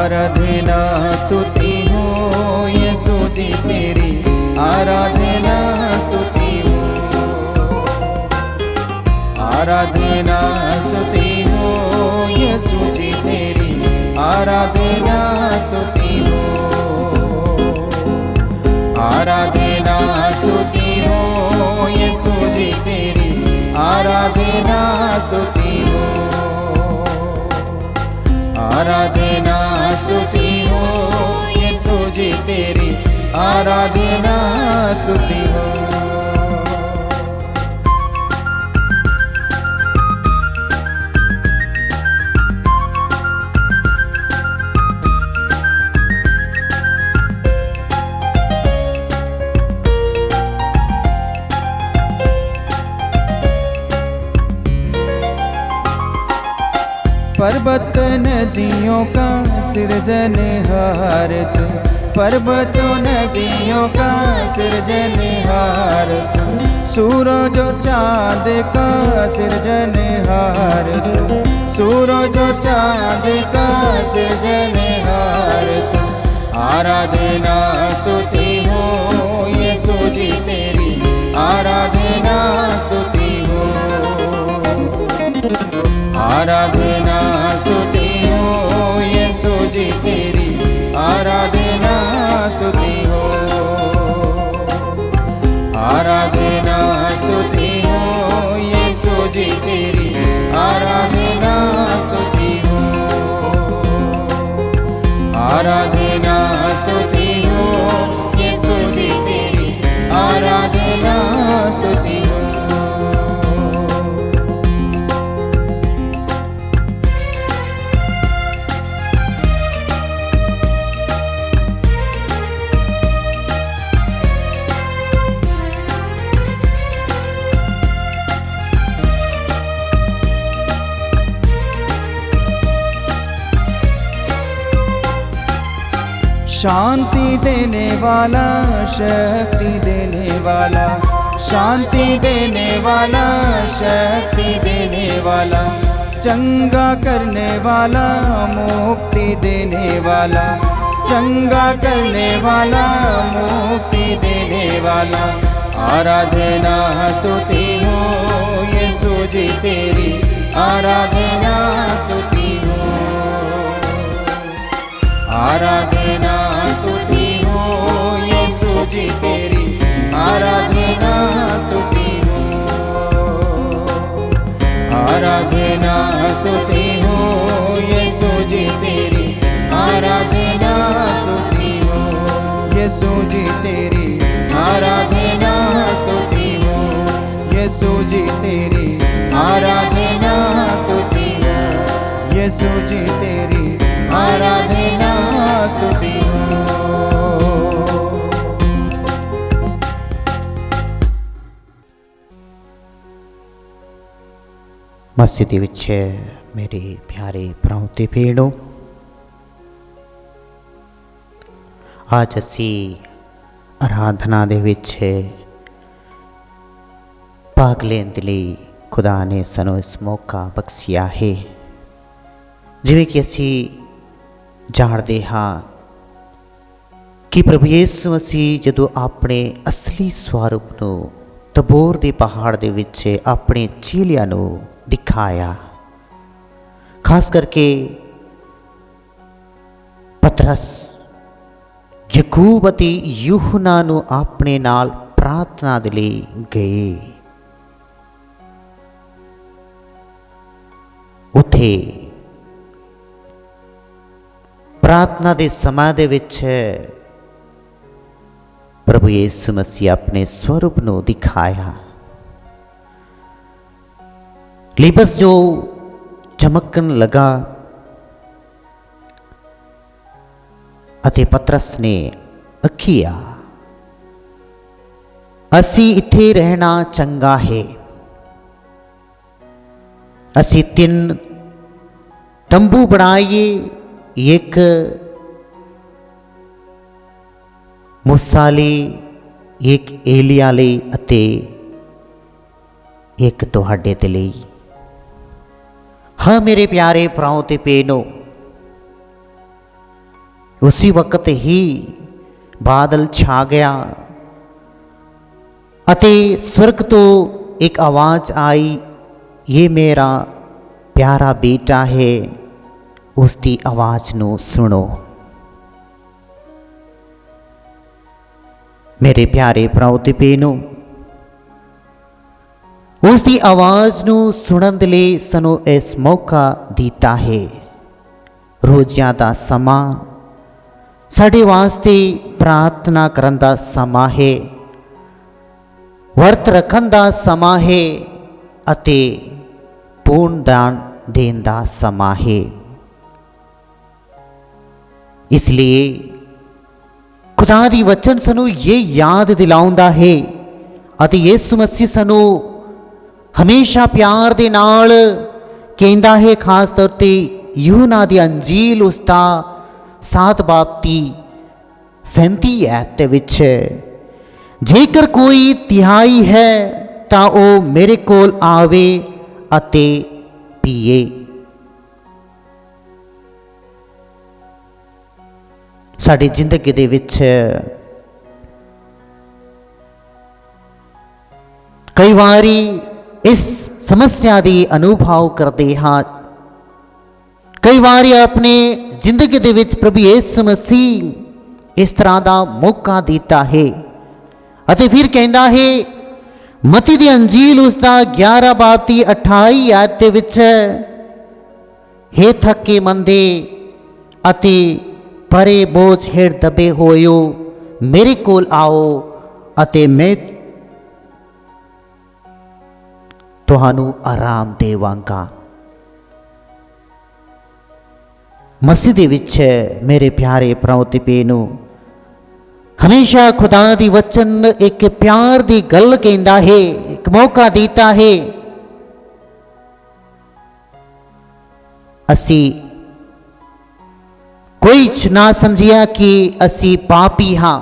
आराधना स्तुति हो यीशु जी तेरी, आराधना स्तुति हो, आराधना स्तुति हो यीशु जी तेरी, आराधना स्तुति हो, आराधना स्तुति हो यीशु जी तेरी, आराधना स्तुति हो, आराधना स्तुति हो यीशु जी तेरी, आराधना स्तुति हो। पर्वत नदियों का सृजनहार तू, पर्वत नदियों का सृजनहार तू, सूरज और चाँद का सृजनहार तू, सूरज और चाँद का सृजनहार तू, आराधना स्तुति हो यीशु जी तेरी, आराधना स्तुति हो, आराधना स्तुति हो यीशु जी तेरी, आराधना स्तुति हो, आराधना स्तुति हो यीशु जी तेरी, आराधना स्तुति हो, आराधना स्तुति हो यीशु जी तेरी, आराधना स्तुति हो। शांति देने वाला, शक्ति देने वाला, शांति देने वाला, शक्ति देने वाला, चंगा करने वाला, मुक्ति देने वाला, चंगा करने वाला, मुक्ति देने वाला, आराधना स्तुति हो यीशु जी तेरी, आराधना स्तुति हो, आराधना स्तुति हो यीशु जी तेरी, आराधना स्तुति हो, आराधना स्तुति हो यीशु जी तेरी, आराधना स्तुति हो, यीशु जी तेरी, आराधना स्तुति हो, यीशु जी तेरी, आराधना स्तुति हो, यीशु जी तेरी, आराधना स्तुति हो। मस्जिद विच मेरे प्यारे भराओ ते भैणों, आज असी आराधना दे विच भाग लेण दे लई खुदा ने सानू इस मौका बख्शिया है। जिवें कि असी जाणदे हां कि प्रभु यीशु मसीह जदों अपने असली स्वरूप नूं तबोर दे पहाड़ दे विच अपने चेलियां नूं दिखाया, खास करके पतरस, याकूब अते यूहन्ना नूं अपने नाल प्रार्थना दे लई गए। उत्थे प्रार्थना दे समय दे विच प्रभु यीशु मसीह अपने स्वरूप नूं दिखाया। लिबस जो चमकन लगा अते पतरस ने आखिया, असी इत्थे रहना चंगा है। असी 3 तंबू बनाइए, एक मूसा लई, एक एलिया लई अते एक तुहाडे ते लई। हाँ मेरे प्यारे भराओ ते भैणों, उसी वक्त ही बादल छा गया अते स्वर्ग तो एक आवाज़ आई, ये मेरा प्यारा बेटा है, उसकी आवाज़ ਨੂੰ सुनो। मेरे प्यारे भराओ ते भैणों, उसकी आवाज़ ਨੂੰ ਸੁਣਨ ਦੇ ਲਈ ਸਾਨੂੰ ਇਸ ਮੌਕਾ ਦਿੱਤਾ ਹੈ। ਰੋਜ਼ਾਂ ਦਾ ਸਮਾਂ ਸਾਡੇ ਵਾਸਤੇ ਪ੍ਰਾਰਥਨਾ ਕਰਨ ਦਾ ਸਮਾਂ ਹੈ, ਵਰਤ ਰੱਖਣ ਦਾ ਸਮਾਂ ਹੈ ਅਤੇ ਪੂਰਨ ਦਾਨ ਦੇਣ ਦਾ ਸਮਾਂ ਹੈ। ਇਸ ਲਈ खुदा दी वचन सानू ये याद दिलाउंदा है अते यीशु मसीह सानू हमेशा प्यार दे नाल कहंदा है, खास तौर ते यूहन्ना दी अंजील उसदा 7 बाब दी 37 आयत विच, जेकर कोई तिहाई है तां ओ मेरे कोल आवे अते पीए। साड़ी जिंदगी दे विच कई बारी इस समस्या की अनुभव करते हाँ। कई बारी अपने जिंदगी दे विच प्रभु यीशु मसीह इस तरह का मौका दिता है अते फिर कहता है, मती दी अंजील उसका 11 बाब की 28 आयत दे विच, हे थके मंदे अते परे बोझ हेठ दबे होयो मेरे कोल आओ अते मैं तुहानू आराम देवांगा। मसीह दे विच मेरे प्यारे भराओ ते भैणों, हमेशा खुदा दी वचन एक प्यार दी गल कहंदा है, एक मौका देता है। असी कोई ना समझिया कि असी पापी हाँ,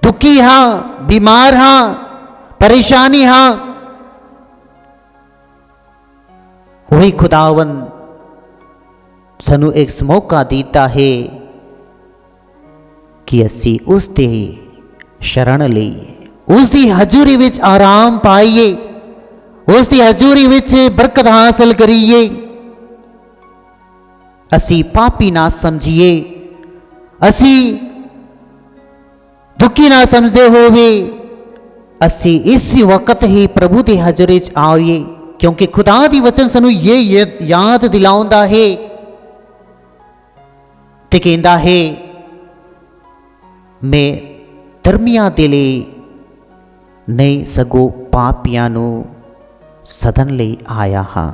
दुखी हाँ, बीमार हाँ, परेशानी हाँ। वही खुदावन सानू एक मौका देता है कि असी उसकी शरण लईए, उसकी हजूरी विच आराम पाइए, उसकी हजूरी विच बरकत हासिल करिए। असी पापी ना समझिए, असी दुखी ना समझते होवे, असी इस वक्त ही प्रभु की हजूरी च आइए, क्योंकि खुदा दी वचन सानू ये याद दिलाउंदा है ते कहंदा है, मैं धर्मियां दे लई नहीं सगो पापियां नू सदन लई आया हाँ,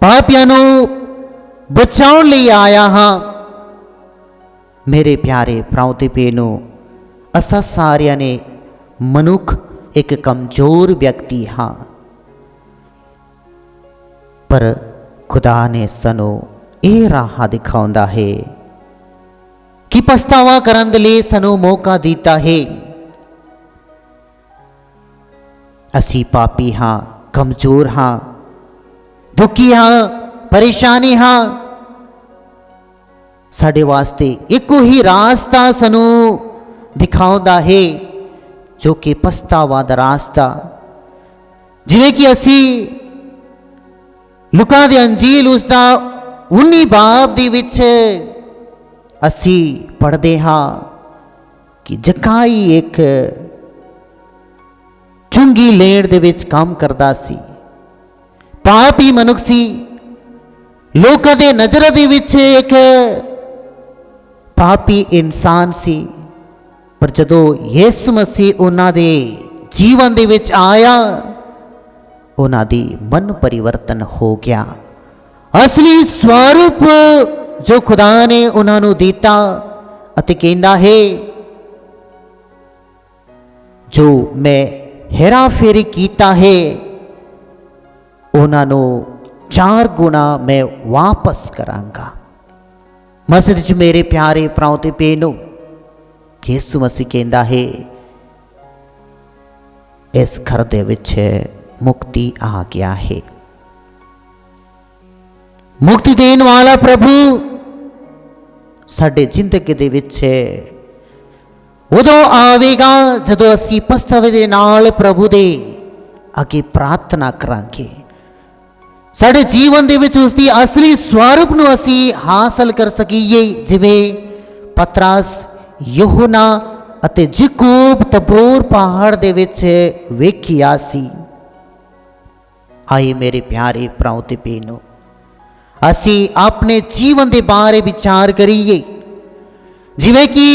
पापियां नू बचाउण लई आया हाँ। मेरे प्यारे भराओ ते भैणों, असा सारियां ने मनुख एक कमजोर व्यक्ति हाँ, पर खुदा ने सानू ये राह दिखाउंदा है कि पछतावा करन दे लई सानू मौका दिता है। असी पापी हाँ, कमजोर हाँ, दुखी हाँ, परेशानी हाँ। साडे वास्ते एको ही रास्ता सानू दिखाउंदा है, जो कि पछतावा दा रास्ता। जिवें कि असी लुका दी अंजील उसदा 19 बाब दे विच असी पढ़दे हाँ कि जक्काई एक चुंगी लेण दे विच काम करदा सी, पापी मनुख सी, लोकां दे नज़र दे विच एक पापी इंसान सी। पर जदों यीशु मसीह उन्हां दे जीवन दे विच आया, उन्हां दी मन परिवर्तन हो गया। असली स्वरूप जो खुदा ने उन्हां नूं दिता अते कहंदा है, जो मैं हेरा फेरी कीता है उन्हां नूं 4 गुना मैं वापस करांगा। मसीह च मेरे प्यारे भराओ ते भैणों, यीशु मसीह कहंदा है, इस घर दे विच मुक्ति आ गया है। मुक्ति देने वाला प्रभु साडे जिंदगी दे विच उदों आवेगा जदों असीं पछतावे दे नाल प्रभु दे अगे प्रार्थना करांगे। साडे जीवन दे विच उसदी असली स्वरूप नूं असीं हासिल कर सकीए, जिवें पतरस, यूहन्ना अते याकूब तबोर पहाड़ दे विच वेखिया सी। आए मेरे प्यारे भराओ ते भैणों, असी अपने जीवन के बारे विचार करिए। जिवें कि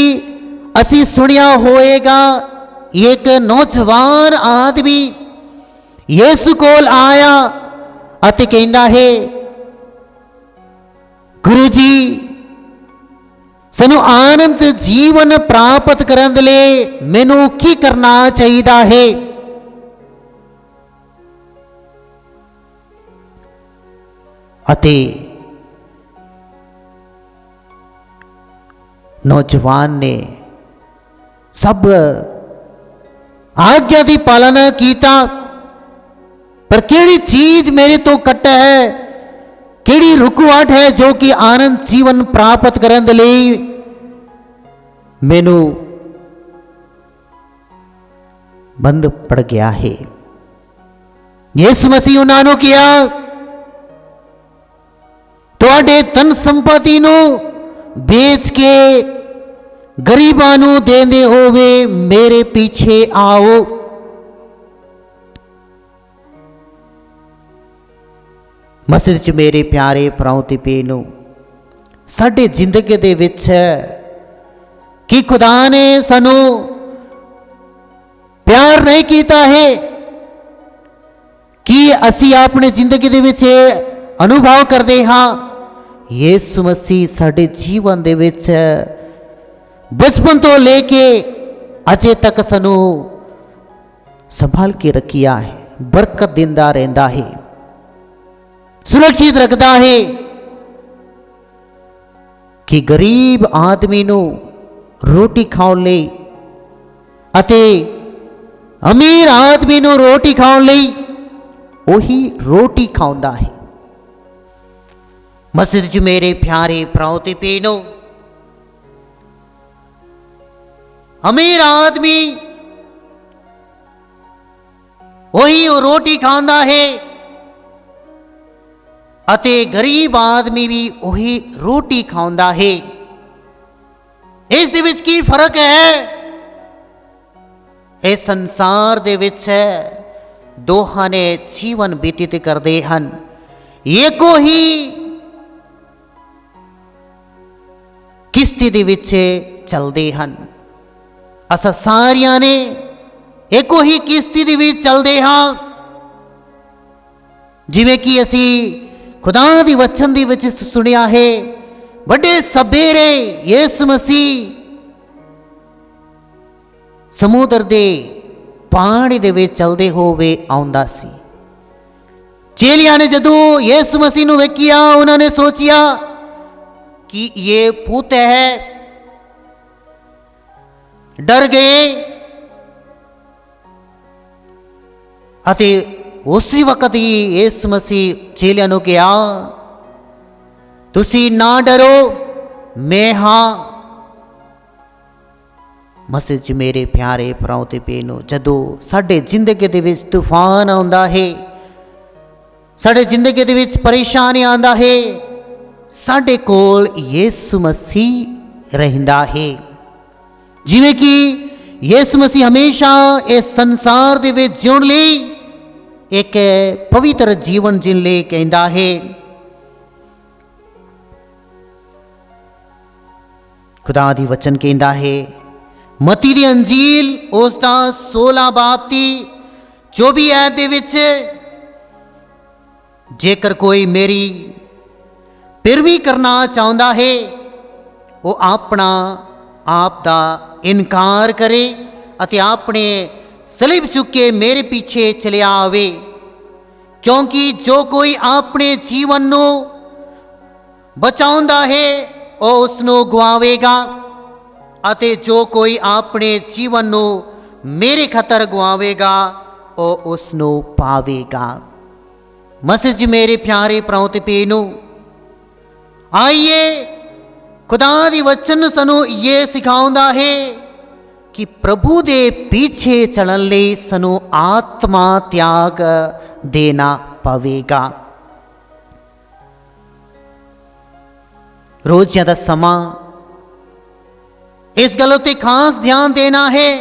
असी सुनिया होएगा, एक नौजवान आदमी यीशु कोल आया अते कहंदा है, गुरु जी सानू आनंद जीवन प्राप्त करन दे लई मैनू की करना चाहिदा है? अते नौजवान ने सब आज्ञा की पालना कीता, पर केड़ी चीज मेरे तो कट है, केड़ी रुकावट है जो कि आनंद जीवन प्राप्त करन दे लई मैनू बंद पड़ गया है। यीशु मसीह उन्हां नूं कहा, तुहाडे धन संपत्ति नूं बेच के गरीबां नूं देंदे होवे मेरे पीछे आओ। मसीह च मेरे प्यारे भराओ ते भैणों, साडे जिंदगी दे विच कि खुदा ने सानू प्यार नहीं कीता है कि असी अपनी जिंदगी दे विच अनुभव करते हाँ, यीशु मसीह साडे जीवन दे विच बचपन तो लेके अजे तक सानू संभाल के रखिया है, बरकत दिंदा रहिंदा है, सुरक्षित रखता है कि गरीब आदमी नू रोटी खाने लई अते अमीर आदमी नू रोटी खाने लई वही रोटी खाउंदा है। मसीह च मेरे प्यारे भराओ ते भैणों, अमीर आदमी वही रोटी खांदा है अते गरीब आदमी भी वही रोटी खांदा है। इस दे विच की फर्क है? इस संसार दे विच दोहां ने जीवन व्यतीत करते हैं, एको ही किश्ती दे विच चलते हैं। असां सारियां ने एको ही किश्ती दे विच चलते हाँ, जिवें कि असी खुदा दी वचन दी विच सुनिया है, बड़े सबेरे यीशु मसीह समुद्र दे पानी दे विच चलदे होवे आउंदा सी। चेलियां ने जदों यीशु मसीह नूं वेखिया, उन्होंने सोचिया कि ये भूत है, डर गए अते उसी वक्त ही यीशु मसीह चेलियां नूं कहा, तुसी ना डरो, मैं हाँ। मसीह च मेरे प्यारे भराओ ते भैणों, जदों साडे जिंदगी दे विच तूफान आउंदा है, साडे जिंदगी दे विच परेशानी आंदा है, साडे कोल यीशु मसीह रहिंदा है। जिवें कि यीशु मसीह हमेशा इस संसार दे विच जीण लई एक पवित्र जीवन जीण लई कहंदा है। खुदा दी वचन कहंदा है, मती दी अंजील उसदा 16 बाब दी 24 आयत दे विच, जेकर कोई मेरी पैरवी करना चाहुंदा है, वो अपना आप दा इनकार करे अते अपने सलीब चुक के मेरे पीछे चले आवे। क्योंकि जो कोई अपने जीवन नू बचाउंदा है वो उसनू गवावेगा, अते जो कोई अपने जीवन नू मेरे खतर गवावेगा वो उसनू पावेगा। मसीह जी मेरे प्यारे भराओ ते भैणों, आइए खुदा दी वचन सानू ये सिखाउंदा है कि प्रभु दे पीछे चलण लई सानू आत्मा त्याग देना पवेगा। रोज़ियां दा समां इस गल उत्ते खास ध्यान देना है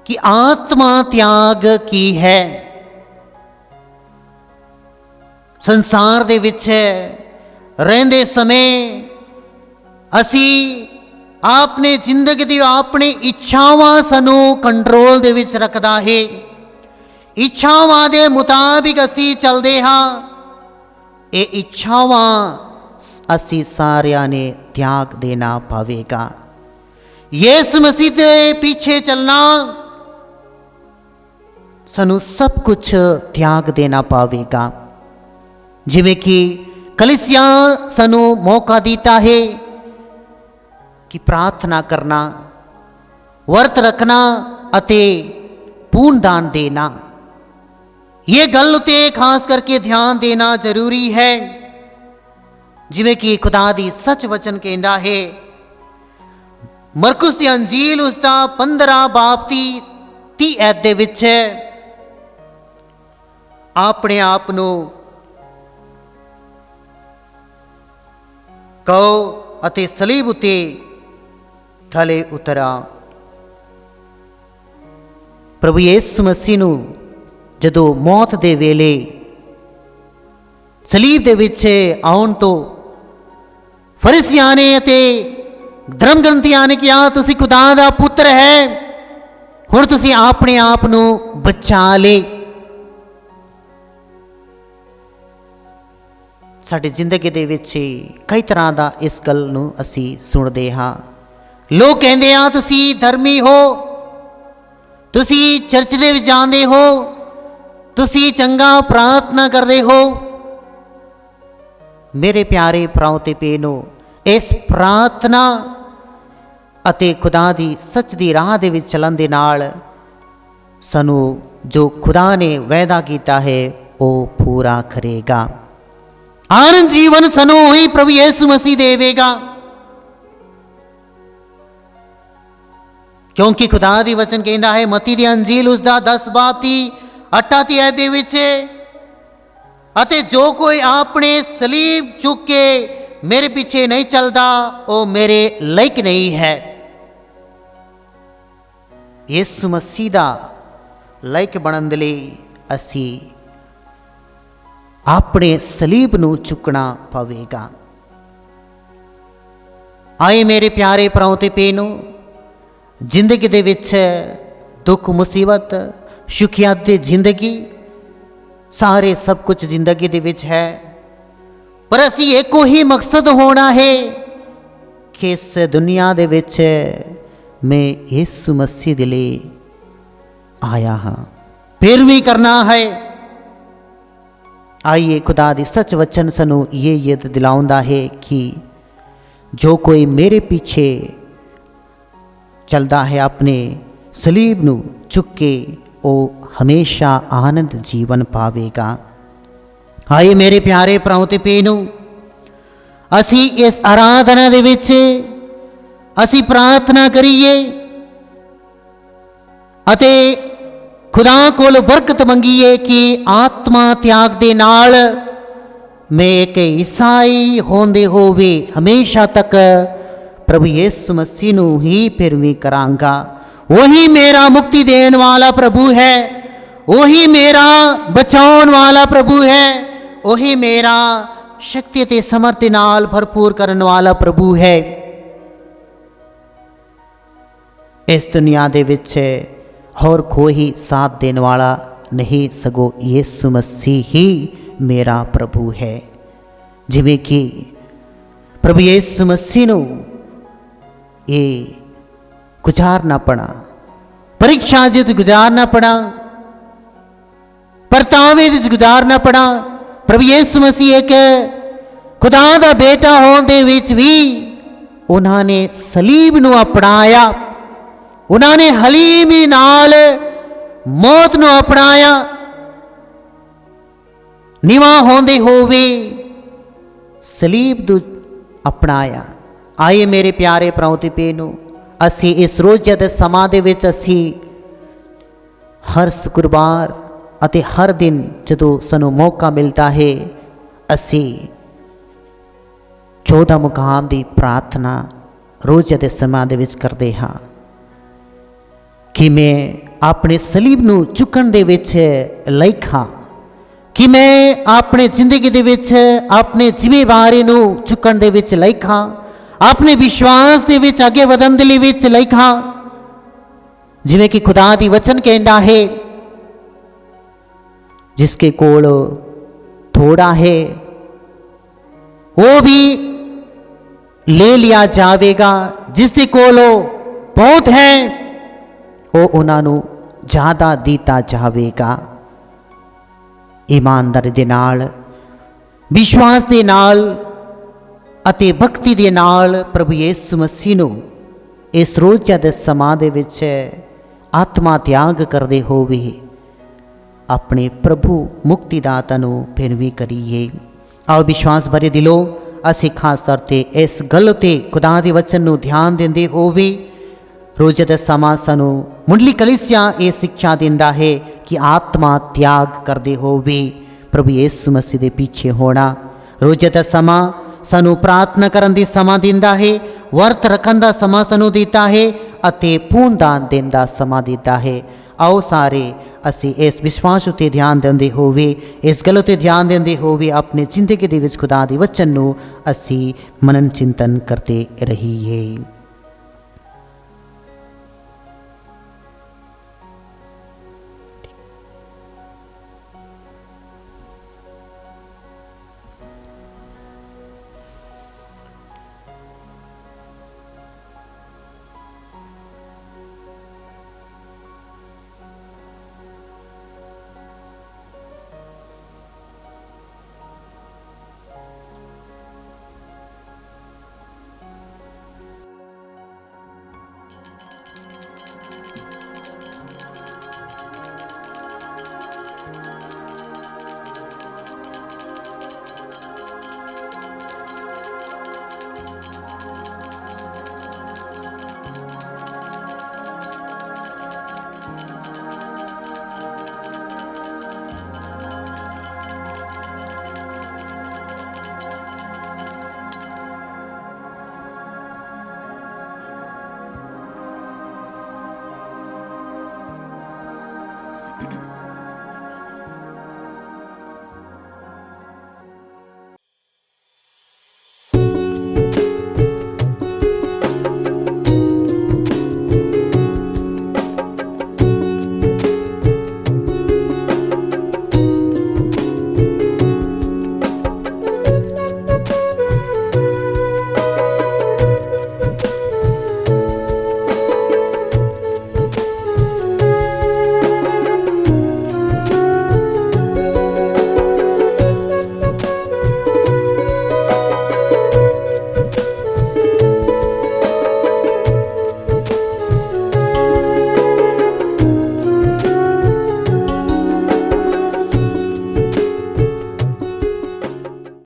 कि आत्मा त्याग की है। संसार दे विच रहंदे समय असी अपने जिंदगी दी अपनी इच्छावां सानू कंट्रोल दे विच रखदा है। इच्छावां दे मुताबिक असी चलदे हां। ये इच्छावां असी सारियां ने त्याग देना पवेगा। यीशु मसीह दे पीछे चलना सानू सब कुछ त्याग देना पवेगा। जिवें कि कलीसिया सानू मौका दिता है कि प्रार्थना करना, वर्त रखना अते पूर्ण दान देना। ये गल उते खास करके ध्यान देना जरूरी है। जिवें कि खुदा दी सच वचन कहंदा है, मरकुस दी अंजील उसदा 15 बाब दी 30 ऐत दे विच अपने आप नू कहो अते सलीब उते थले उतरा। प्रभु यीशु मसीह नू जदों मौत दे वेले सलीब दे विच आउण तो फरीसियां ने अते धर्म ग्रंथियां ने कहा तुसी खुदा दा पुत्र है, हुण तुसी अपने आप नू बचा ले। साडी जिंदगी दे विच कई तरह दा इस गल नू असी सुणदे हां। लोग कहंदे आ तुसी धर्मी हो, तुसी चर्च दे विच जांदे हो, तुसी चंगा प्रार्थना करदे हो। मेरे प्यारे भराओ ते भैणो, इस प्रार्थना अते खुदा दी सच दी राह दे विच चलण दे नाल सानू जो खुदा ने वायदा कीता है वो पूरा करेगा। आनंद जीवन सानू ही प्रभु यीशु मसीह देवेगा। क्योंकि खुदा दी वचन कहंदा है मती दी अंजील उसदा 10 बाब दी 38 ऐत दे विच, अते जो कोई अपने सलीब चुक के मेरे पीछे नहीं चलता वो मेरे लायक नहीं है। यीशु मसीह दा लायक बनन दे लई असी अपने सलीब नू चुकना पवेगा। आए मेरे प्यारे भराओ ते भैणो, जिंदगी दे विच दुख मुसीबत सुखियात दी जिंदगी सारे सब कुछ जिंदगी दे विच है, पर असी एको ही मकसद होना है कि इस दुनिया दे विच मैं यीशु मसीह दे लई आया हाँ, फिर भी करना है। आइए खुदा दी सच वचन सानू ये याद दिलाउंदा है कि जो कोई मेरे पीछे चलता है अपने सलीब नू चुक के वो हमेशा आनंद जीवन पावेगा। आइए मेरे प्यारे भराओ ते भैणो, असी इस आराधना दे विच असी प्रार्थना करिए अते खुदा कोल बरकत मंगीए कि आत्मा त्याग दे नाल मैं एक ईसाई होंदे होवे हमेशा तक प्रभु यीशु मसीह नू ही पैरवी करांगा। वही मेरा मुक्ति देने वाला प्रभु है, वही मेरा बचाउण वाला प्रभु है, वही मेरा शक्ति ते समर्थ नाल भरपूर करने वाला प्रभु है। इस दुनिया दे विच और कोई साथ देने वाला नहीं, सगो यीशु मसीह ही मेरा प्रभु है। जिवें कि प्रभु यीशु मसीह नू ये गुजारना पड़ा, परीक्षा जित गुजारना पड़ा, परतावे जित गुजारना पड़ा। प्रभु यीशु मसीह एक खुदा दा बेटा होने दे विच भी उन्होंने सलीब नू अपनाया, उन्होंने हलीमी नाल मौत नू अपनाया। निवा होंदे होवे सलीब नू अपनाया, ਆਏ ਮੇਰੇ ਪਿਆਰੇ ਪ੍ਰਭੂ ਨੂੰ ਅਸੀਂ ਇਸ ਰੋਜ਼ੇ ਦੇ ਸਮਾਂ ਦੇ ਵਿੱਚ ਅਸੀਂ ਹਰ ਸ਼ੁੱਕਰਵਾਰ ਅਤੇ ਹਰ ਦਿਨ ਜਦੋਂ ਸਾਨੂੰ ਮੌਕਾ ਮਿਲਦਾ ਹੈ ਅਸੀਂ 14 ਮੁਕਾਮ ਦੀ ਪ੍ਰਾਰਥਨਾ ਰੋਜ਼ੇ ਦੇ ਸਮਾਂ ਦੇ ਵਿੱਚ ਕਰਦੇ ਹਾਂ ਕਿ ਮੈਂ ਆਪਣੇ ਸਲੀਬ ਨੂੰ ਚੁੱਕਣ ਦੇ ਵਿੱਚ ਲਾਇਕ ਹਾਂ, ਕਿ ਮੈਂ ਆਪਣੇ ਜ਼ਿੰਦਗੀ ਦੇ ਵਿੱਚ ਆਪਣੇ ਜ਼ਿੰਮੇਵਾਰੀ ਨੂੰ ਚੁੱਕਣ ਦੇ ਵਿੱਚ ਲਾਇਕ ਹਾਂ, ਆਪਣੇ ਵਿਸ਼ਵਾਸ ਦੇ ਵਿੱਚ ਅੱਗੇ ਵਧਣ ਦੇ ਲਈ ਵਿੱਚ ਲਾਇਕ ਹਾਂ। ਜਿਵੇਂ ਕਿ ਖੁਦਾ ਦੀ ਵਚਨ ਕਹਿੰਦਾ ਹੈ, ਜਿਸਕੇ ਕੋਲ ਥੋੜਾ ਹੈ ਉਹ ਵੀ ਲੈ ਲਿਆ ਜਾਵੇਗਾ, ਜਿਸ ਦੇ ਕੋਲ ਬਹੁਤ ਹੈ ਉਹ ਉਹਨਾਂ ਨੂੰ ਜ਼ਿਆਦਾ ਦਿੱਤਾ ਜਾਵੇਗਾ। ਈਮਾਨਦਾਰੀ ਦੇ ਨਾਲ, ਵਿਸ਼ਵਾਸ ਦੇ ਨਾਲ ਅਤੇ ਭਗਤੀ ਦੇ ਨਾਲ ਪ੍ਰਭੂ ਯਿਸੂ ਮਸੀਹ ਨੂੰ ਇਸ ਰੋਜ਼ੇ ਦੇ ਸਮਾਂ ਦੇ ਵਿੱਚ ਆਤਮਾ ਤਿਆਗ ਕਰਦੇ ਹੋਵੇ ਆਪਣੇ ਪ੍ਰਭੂ ਮੁਕਤੀਦਾਤਾ ਨੂੰ ਫਿਰ ਵੀ ਕਰੀਏ। ਆਓ ਵਿਸ਼ਵਾਸ ਭਰੇ ਦਿਲੋਂ ਅਸੀਂ ਖਾਸ ਤੌਰ ਤੇ ਇਸ ਗੱਲ ਤੇ ਖੁਦਾ ਦੇ ਵਚਨ ਨੂੰ ਧਿਆਨ ਦਿੰਦੇ ਹੋਵੇ ਰੋਜ਼ੇ ਦਾ ਸਮਾਂ ਸਾਨੂੰ ਮੁੱਢਲੀ ਕਲੀਸਿਆ ਇਹ ਸਿੱਖਿਆ ਦਿੰਦਾ ਹੈ ਕਿ ਆਤਮਾ ਤਿਆਗ ਕਰਦੇ ਹੋਵੇ ਪ੍ਰਭੂ ਯਿਸੂ ਮਸੀਹ ਦੇ ਪਿੱਛੇ ਹੋਣਾ। ਰੋਜ਼ੇ ਦਾ ਸਮਾਂ ਸਾਨੂੰ ਪ੍ਰਾਰਥਨਾ ਕਰਨ ਦੀ ਸਮਾਂ ਦਿੰਦਾ ਹੈ, ਵਰਤ ਰੱਖਣ ਦਾ ਸਮਾਂ ਸਾਨੂੰ ਦਿੱਤਾ ਹੈ ਅਤੇ ਪੂਰਨ ਦਾਨ ਦੇਣ ਦਾ ਸਮਾਂ ਦਿੱਤਾ ਹੈ। ਆਓ ਸਾਰੇ ਅਸੀਂ ਇਸ ਵਿਸ਼ਵਾਸ ਉੱਤੇ ਧਿਆਨ ਦਿੰਦੇ ਹੋਵੇ, ਇਸ ਗੱਲ ਉੱਤੇ ਧਿਆਨ ਦਿੰਦੇ ਹੋਵੇ ਆਪਣੀ ਜ਼ਿੰਦਗੀ ਦੇ ਵਿੱਚ ਖੁਦਾ ਦੇ ਵਚਨ ਨੂੰ ਅਸੀਂ ਮਨਨ ਚਿੰਤਨ ਕਰਦੇ ਰਹੀਏ।